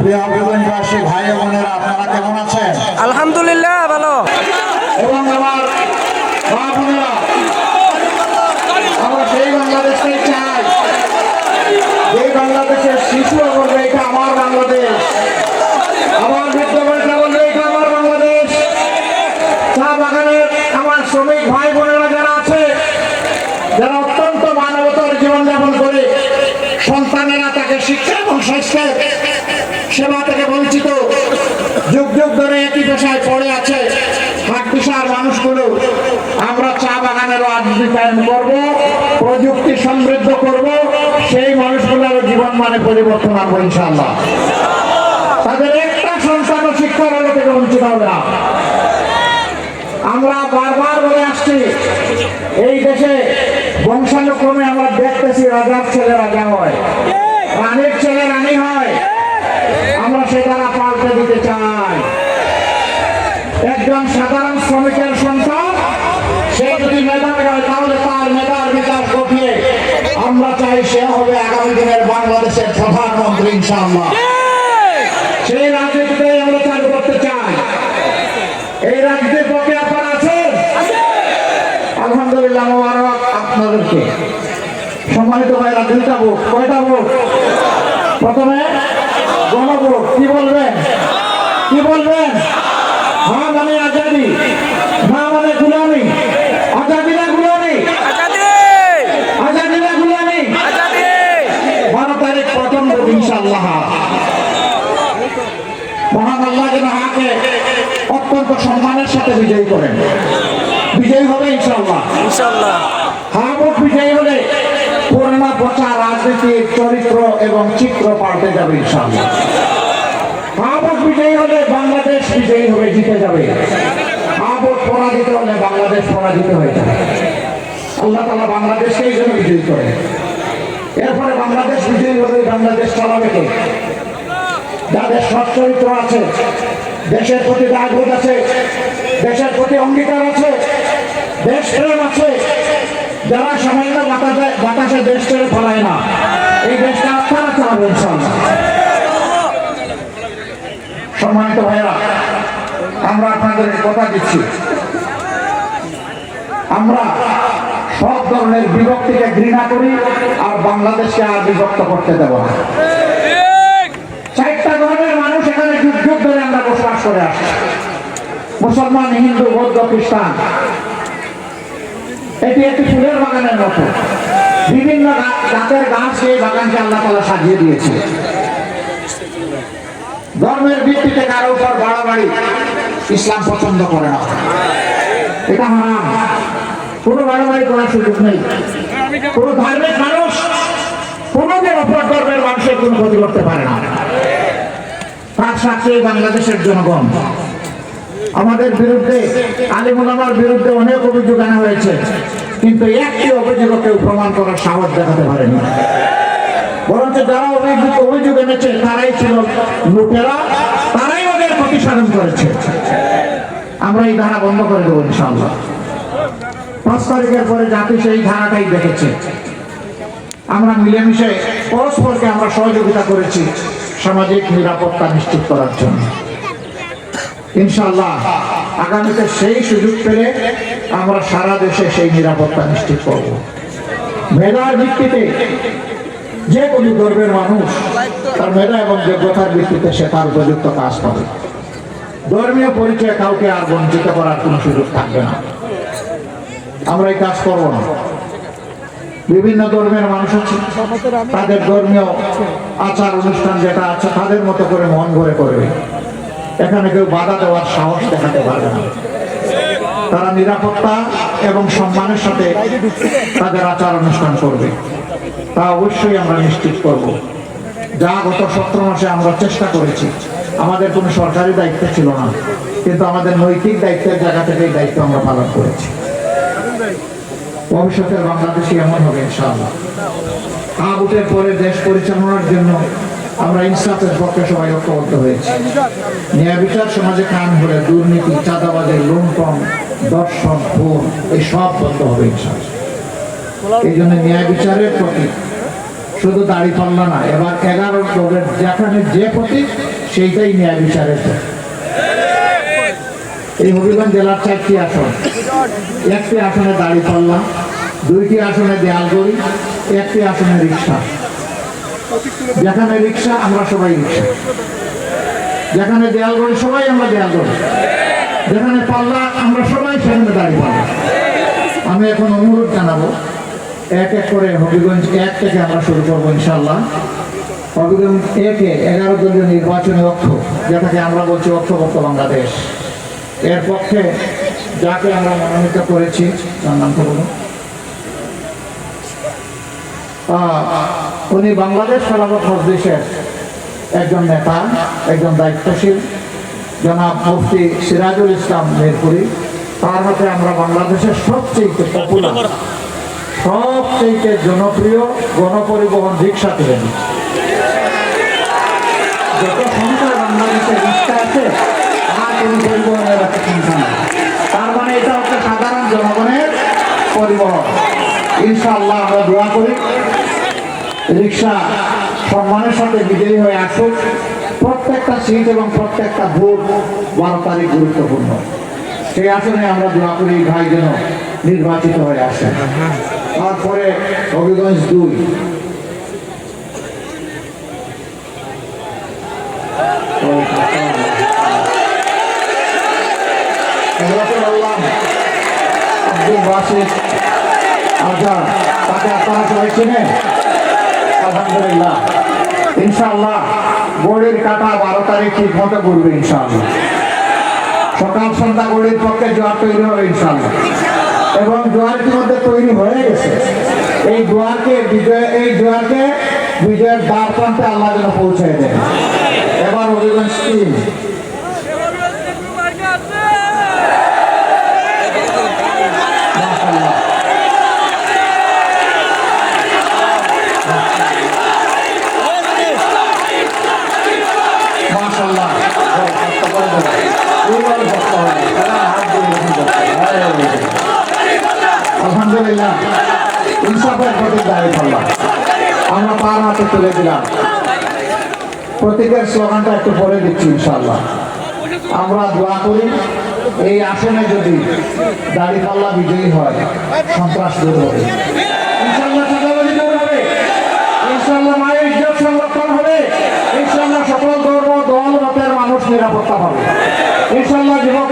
প্রিয় অভিবাসী ভাই বোনেরা, আপনারা কেমন আছেন? আলহামদুলিল্লাহ ভালো। এবং আমার মা বোনেরা, আমরা সেই বাংলাদেশটাই চাই যে বাংলাদেশের শিশুরা বলবে এটা আমার বাংলাদেশ, আমার বৃদ্ধ বয়সা বলবে এটা আমার বাংলাদেশ। চা বাগানের আমার শ্রমিক ভাই বোনেরা যারা আছে, যারা অত্যন্ত মানবতার জীবনযাপন করে সন্তানেরা তাকে শিক্ষা এবং স্বাস্থ্যের সেবা থেকে বঞ্চিত, যুগ যুগ ধরে একই পেশায় পড়ে আছে হাট পেশার মানুষগুলো, আমরা চা বাগানেরও আধুনিকায়ন করব, প্রযুক্তি সমৃদ্ধ করব, সেই মানুষগুলোর জীবন মানে পরিবর্তন আনবো ইনশাআল্লাহ। তাদের একটা সন্তানও শিক্ষার আলো থেকে বঞ্চিত হবে না। আমরা বারবার বলে আসছি, এই দেশে বংশানুক্রমে আমরা দেখতেছি রাজার ছেলে রাজা হয়, রানীর ছেলে রানী হয়। আমরা সেটা পাল্টে দিতে চাই। একজন সাধারণ শ্রমিকের সন্তান সে যদি মেধাবী হয় তাহলে তার মেধার বিকাশ ঘটিয়ে আমরা চাই সে হবে আগামী দিনের বাংলাদেশের প্রধানমন্ত্রী ইনশাআল্লাহ। সেই রাজনীতিতে আমরা চালু করতে চাই। এই রাজনীতির পক্ষে আপনারা আছেন? আলহামদুলিল্লাহ, মোবারক আপনাদেরকে। সম্মানিত ভাইরা, দুইটা ভোট। কয়টা ভোট? প্রথমে গণভোট। কি বলবেন? কি বলবেন? হ্যাঁ মানে আজাদি, না মানে গুলামি। আজাদি না গুলামি? আজাদি না গুলামি? 12 তারিখ প্রথম ভোট ইনশাআল্লাহ। মহান আল্লাহ যেন হাকে অত্যন্ত সম্মানের সাথে বিজয়ী করেন। বিজয়ী হবে ইনশাআল্লাহ। হ্যাঁ, ভোট বিজয়ী হলে পুরোনো পচা রাজনীতির চরিত্র এবং চিত্র পাল্টে যাবে ইনশাআল্লাহ। ভোট বিজয়ী হলে বাংলাদেশ বিজয়ী হবে, জিতে যাবে। ভোট পরাজিত হলে বাংলাদেশ পরাজিত হয়ে যাবে। আল্লাহ তাআলা বাংলাদেশকে এই জন্য বিজয়ী করে। এরপরে বাংলাদেশ বিজয়ী হলে বাংলাদেশ চালাবে কে? যাদের সৎ চরিত্র আছে, দেশের প্রতি দায়বোধ আছে, দেশের প্রতি অঙ্গীকার আছে, দেশ প্রেম আছে, যারা সামান্য বাতাসে দেশ ছেড়ে ফলায় না, এই দেশটা আপনারা চালাবেন ইনশাআল্লাহ। সম্মানিত ভাইরা, আমরা আপনাদের কথা দিচ্ছি, আমরা সব ধরনের বিভক্তিকে ঘৃণা করি আর বাংলাদেশকে আর বিভক্ত করতে দেব না। 4টা ধর্মের মানুষ এখানে যুগ যুগ ধরে আমরা বসবাস করে আসছি, মুসলমান, হিন্দু, বৌদ্ধ, খ্রিস্টান। এটি একটি ফুলের বাগানের মতো, বিভিন্ন জাতের গাছ এই বাগানকে আল্লাহ তাআলা সাজিয়ে দিয়েছে। ধর্মের ভিত্তিতে কারো উপর বাড়াবাড়ি ইসলাম পছন্দ করে না, এটা হারাম। কোনো বাড়াবাড়ি করার সুযোগ নেই। কোনো ধার্মিক মানুষ কোনোদিন অপর ধর্মের মানুষের কোনো ক্ষতি করতে পারে না। তার সাথে বাংলাদেশের জনগণ আমাদের বিরুদ্ধে, আলেম ওলামার বিরুদ্ধে অনেক অভিযোগ আনা হয়েছে, কিন্তু একটি অভিযোগ কেউ প্রমাণ করার সাহস দেখাতে পারেনি। বরঞ্চ যারা অভিযোগ এনেছে তারাই ছিল লুটেরা, তারাই ওদের ক্ষতি সাধন করেছে। আমরা এই ধারা বন্ধ করে দেবো ইনশাআল্লাহ। 5 তারিখের পরে জাতি সেই ধারাটাই দেখেছে। আমরা মিলেমিশে পরস্পরকে আমরা সহযোগিতা করেছি সামাজিক নিরাপত্তা নিশ্চিত করার জন্য। ইনশাআল্লাহ আগামীতে সেই সুযোগ পেলে আমরা সারা দেশে সেই নিরাপত্তা নিশ্চিত করব। মেধার ভিত্তিতে যে কোনো ধর্মের মানুষ তার মেধা এবং যোগ্যতার ভিত্তিতে সে তার উপযুক্ত কাজ পাবে। ধর্মীয় পরিচয় কাউকে আর বঞ্চিত করার কোনো সুযোগ থাকবে না। আমরা এই কাজ করব না। বিভিন্ন ধর্মের মানুষ আছে, তাদের ধর্মীয় আচার অনুষ্ঠান যেটা আছে তাদের মতো করে মন ভরে করবে। এখানে কেউ বাধা দেওয়ার সাহস দেখাতে পারবে না। তারা নিরাপত্তা এবং সম্মানের সাথে তাদের আচার অনুষ্ঠান করবে, তা অবশ্যই আমরা নিশ্চিত করব। যা গত 17 মাসে আমরা চেষ্টা করেছি, আমাদের কোনো সরকারি দায়িত্ব ছিল না, কিন্তু আমাদের নৈতিক দায়িত্বের জায়গা থেকে এই দায়িত্ব আমরা পালন করেছি। ভবিষ্যতের বাংলাদেশে এমন হবে ইনশাআল্লাহ। ভোটের পরে দেশ পরিচালনার জন্য আমরা ইনসাফের পক্ষে সবাই ঐক্যবদ্ধ হয়েছি। ন্যায় বিচার সমাজে কায়েম হলে দুর্নীতি, চাঁদাবাজের লুণ্ঠন, দর্শন, খুন এই সব বন্ধ হবে ইনশাআল্লাহ। এই জন্য ন্যায় বিচারের প্রতি শুধু দাড়ি পাল্লা না, এবার 11 দলের যেখানে যে প্রতীক সেইটাই ন্যায় বিচারের পথ। এই হবিগঞ্জ জেলার 4টি আসন, 1টি আসনে দাড়ি পাল্লা, 2টি আসনে দেয়ালগড়ি, 1টি আসনে রিক্সা। যেখানে রিক্সা আমরা সবাই রিক্সা, যেখানে দেয়ালগড়ি সবাই আমরা দেয়ালগড়ি, যেখানে পাল্লা আমরা সবাই সেখানে দাড়ি পাল্লা। আমি এখন অনুরোধ জানাবো, এক এক করে হবিগঞ্জ 1 থেকে আমরা শুরু করবো ইনশাল্লাহ। হবিগঞ্জ 1-এ 11 দলীয় নির্বাচনী ঐক্য, যেটাকে আমরা বলছি ঐক্যবদ্ধ বাংলাদেশ, এর পক্ষে যাকে আমরা মনোনীত করেছি তার নামটা বলুন। উনি বাংলাদেশ খেলাফত মজলিসের একজন নেতা, একজন দায়িত্বশীল, জনাব মুফতি সিরাজুল ইসলাম মিরপুরি। তার হাতে আমরা বাংলাদেশের সবচেয়ে পপুলার, সবচেয়ে জনপ্রিয় গণপরিবহন রিক্সা তুলে নিচ্ছি। যত সংখ্যায় বাংলাদেশের রিক্সা আছে আর কোনো পরিবহনের একটা সংখ্যা নেই। তার মানে এটা হচ্ছে সাধারণ জনগণের পরিবহন। ইনশাআল্লাহ আমরা দোয়া করি রিক্সা সম্মানের সাথে বিজয়ী হয়ে আসুক। প্রত্যেকটা সিট এবং প্রত্যেকটা ভোট 12 তারিখ গুরুত্বপূর্ণ। সেই আসনে আমরা দোয়া করি ভাই যেন নির্বাচিত হয়ে আসে। তারপরে হবিগঞ্জ 2, আব্দুল বাসিত আজাদ, তাকে আপনারা সবাই চিনেন। আলহামদুলিল্লাহ, ইনশাআল্লাহ গড়ির কাটা 12 তারিখ ঠিক মতো করবে ইনশাআল্লাহ। সকাল সন্ধ্যা গড়ির পক্ষে জোয়ার তৈরি হবে ইনশাআল্লাহ, এবং জোয়ার ইতিমধ্যে তৈরি হয়ে গেছে। এই জোয়ারকে বিজয়ের দ্বার প্রান্তে আল্লাহ যেন পৌঁছে দেন। এবার হবিগঞ্জ 3, মাশাআল্লাহ আলহামদুলিল্লাহ, ইনসাফের প্রতীক দাঁড়িয়ে পড়লাম, আমরা তার হাতে তুলে দিলাম। প্রতীকের স্লোগানটা একটু পরে দিচ্ছি ইনশাআল্লাহ। আমরা দোয়া করি এই আসনে যদি দাঁড়িপাল্লা বিজয়ী হয়, সন্ত্রাস দূর হবে ইনশাআল্লাহ, চাঁদাবাজি দূর হবে ইনশাআল্লাহ, মায়ের ইজ্জত সংরক্ষণ হবে ইনশাআল্লাহ, সকল ধর্ম দল মতের মানুষ নিরাপত্তা পাবে ইনশাআল্লাহ, যুবক